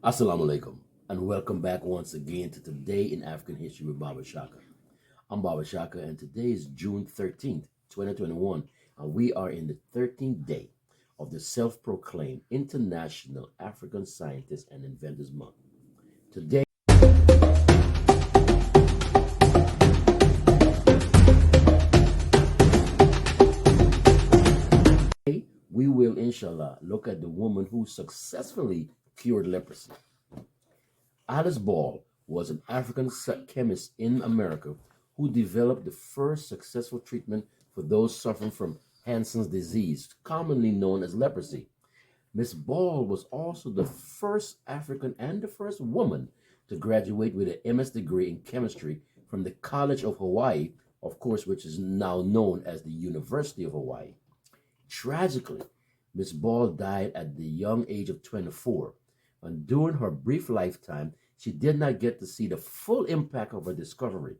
Assalamu alaikum, and welcome back once again to Today in African History with Baba Shaka. I'm Baba Shaka, and today is June 13th, 2021, and we are in the 13th day of the self-proclaimed International African Scientists and Inventors Month. Today, we will, inshallah, look at the woman who successfully cured leprosy. Alice Ball was an African chemist in America who developed the first successful treatment for those suffering from Hansen's disease, commonly known as leprosy. Miss Ball was also the first African and the first woman to graduate with an MS degree in chemistry from the College of Hawaii, of course, which is now known as the University of Hawaii. Tragically, Miss Ball died at the young age of 24, and during her brief lifetime, she did not get to see the full impact of her discovery.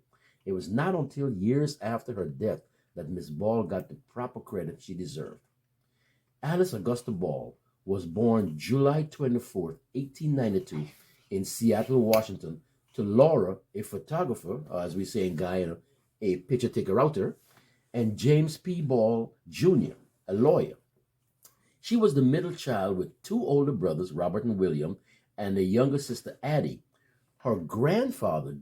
It was not until years after her death that Miss Ball got the proper credit she deserved. Alice Augusta Ball was born July 24th, 1892, in Seattle, Washington, to Laura, a photographer, or as we say in Guyana, a picture taker outer, and James P. Ball Jr., a lawyer. She was the middle child with two older brothers, Robert and William, and a younger sister, Addie. Her grandfather,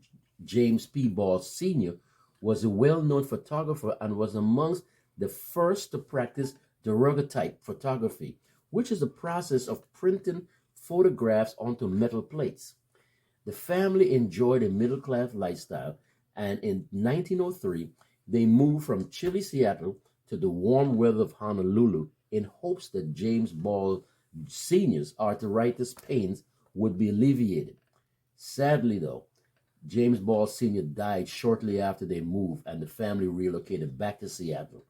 James P. Ball Sr., was a well-known photographer and was amongst the first to practice daguerreotype photography, which is the process of printing photographs onto metal plates. The family enjoyed a middle-class lifestyle, and in 1903, they moved from chilly Seattle to the warm weather of Honolulu in hopes that James Ball Sr.'s arthritis pains would be alleviated. Sadly, though, James Ball Sr. died shortly after they moved and the family relocated back to Seattle.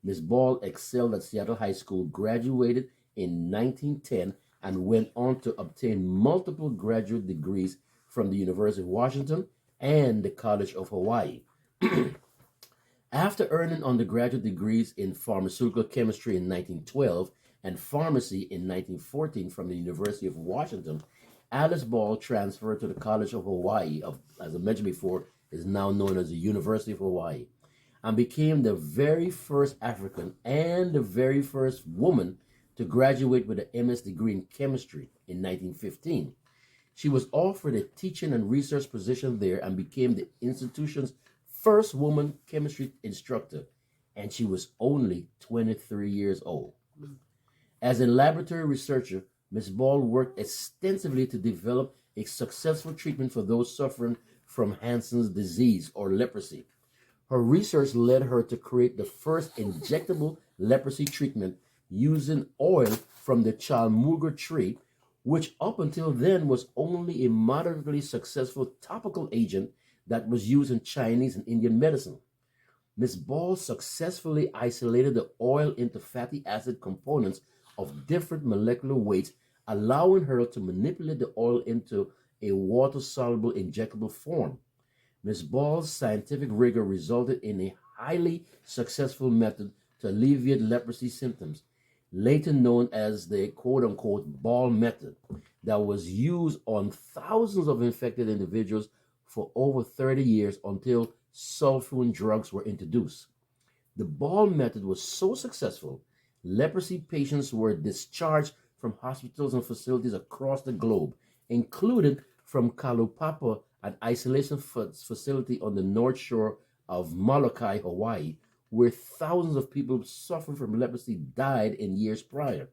Miss Ball excelled at Seattle High School, graduated in 1910, and went on to obtain multiple graduate degrees from the University of Washington and the College of Hawaii. After earning undergraduate degrees in pharmaceutical chemistry in 1912 and pharmacy in 1914 from the University of Washington, Alice Ball transferred to the College of Hawaii, as I mentioned before, is now known as the University of Hawaii, and became the very first African and the very first woman to graduate with an MS degree in chemistry in 1915. She was offered a teaching and research position there and became the institution's first woman chemistry instructor, and she was only 23 years old. As a laboratory researcher, Ms. Ball worked extensively to develop a successful treatment for those suffering from Hansen's disease or leprosy. Her research led her to create the first injectable leprosy treatment using oil from the chalmuga tree, which up until then was only a moderately successful topical agent that was used in Chinese and Indian medicine. Ms. Ball successfully isolated the oil into fatty acid components of different molecular weights, allowing her to manipulate the oil into a water-soluble injectable form. Ms. Ball's scientific rigor resulted in a highly successful method to alleviate leprosy symptoms, later known as the quote-unquote Ball method, that was used on thousands of infected individuals for over 30 years until sulfone drugs were introduced. The Ball method was so successful, leprosy patients were discharged from hospitals and facilities across the globe, including from Kalupapa, an isolation facility on the north shore of Molokai, Hawaii, where thousands of people suffering from leprosy died in years prior.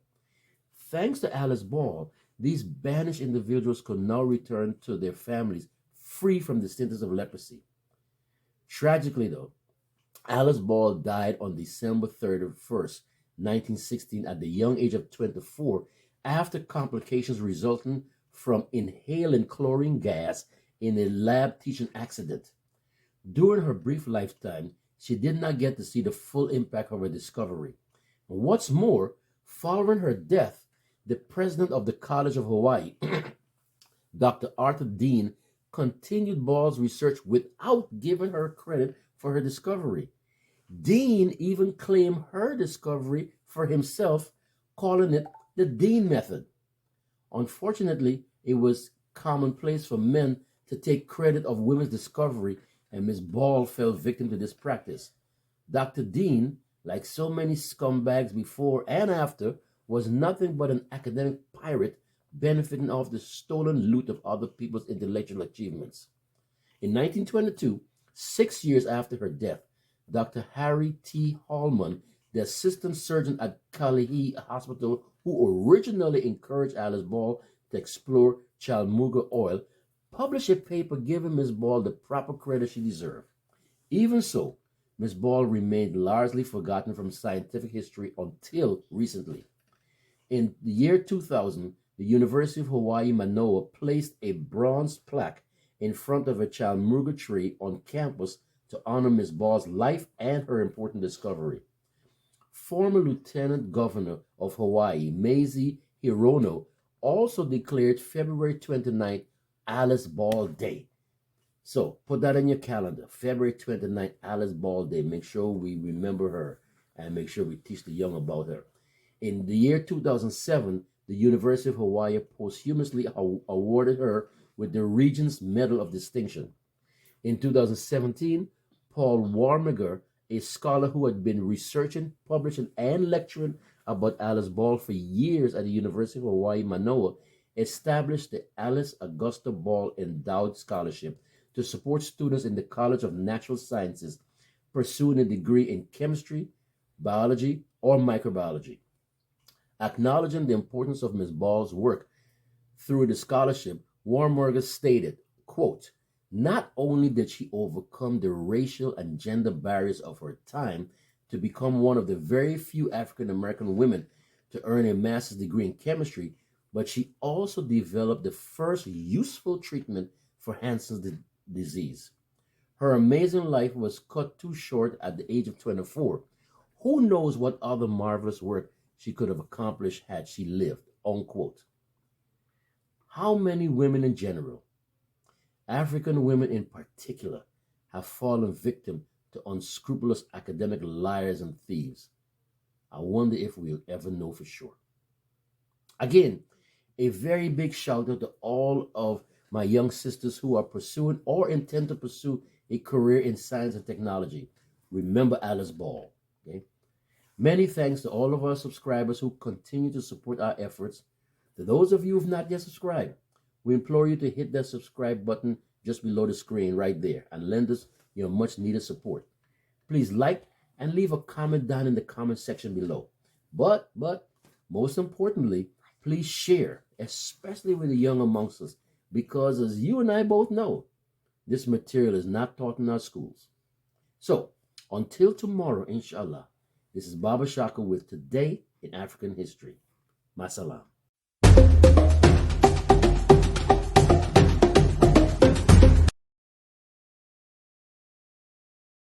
Thanks to Alice Ball, these banished individuals could now return to their families free from the symptoms of leprosy. Tragically, though, Alice Ball died on December 31st, 1916, at the young age of 24, after complications resulting from inhaling chlorine gas in a lab teaching accident. During her brief lifetime, she did not get to see the full impact of her discovery. What's more, following her death, the president of the College of Hawaii, Dr. Arthur Dean, continued Ball's research without giving her credit for her discovery. Dean even claimed her discovery for himself, calling it the Dean method. Unfortunately, it was commonplace for men to take credit of women's discovery, and Miss Ball fell victim to this practice. Dr. Dean, like so many scumbags before and after, was nothing but an academic pirate benefiting off the stolen loot of other people's intellectual achievements. In 1922, 6 years after her death, Dr. Harry T. Hallman, the assistant surgeon at Kalihi Hospital, who originally encouraged Alice Ball to explore Chalmuga oil, published a paper giving Miss Ball the proper credit she deserved. Even so, Miss Ball remained largely forgotten from scientific history until recently. In the year 2000, the University of Hawaii Manoa placed a bronze plaque in front of a Chalmuga tree on campus to honor Miss Ball's life and her important discovery. Former Lieutenant Governor of Hawaii, Mazie Hirono, also declared February 29th Alice Ball Day. So put that in your calendar. February 29th, Alice Ball Day. Make sure we remember her and make sure we teach the young about her. In the year 2007, the University of Hawaii posthumously awarded her with the Regents Medal of Distinction. In 2017, Paul Warmiger, a scholar who had been researching, publishing, and lecturing about Alice Ball for years at the University of Hawaii Manoa, established the Alice Augusta Ball Endowed Scholarship to support students in the College of Natural Sciences pursuing a degree in chemistry, biology, or microbiology. Acknowledging the importance of Ms. Ball's work through the scholarship, Warmberger stated, quote, "Not only did she overcome the racial and gender barriers of her time to become one of the very few African American women to earn a master's degree in chemistry, but she also developed the first useful treatment for Hansen's disease. Her amazing life was cut too short at the age of 24. Who knows what other marvelous work she could have accomplished had she lived," unquote. How many women in general, African women in particular, have fallen victim to unscrupulous academic liars and thieves? I wonder if we'll ever know for sure. Again, a very big shout out to all of my young sisters who are pursuing or intend to pursue a career in science and technology. Remember Alice Ball. Okay? Many thanks to all of our subscribers who continue to support our efforts. To those of you who have not yet subscribed, we implore you to hit that subscribe button just below the screen right there and lend us your much needed support. Please like and leave a comment down in the comment section below. But most importantly, please share, especially with the young amongst us, because as you and I both know, this material is not taught in our schools. So, until tomorrow, inshallah, this is Baba Shaka with Today in African History. Masalam.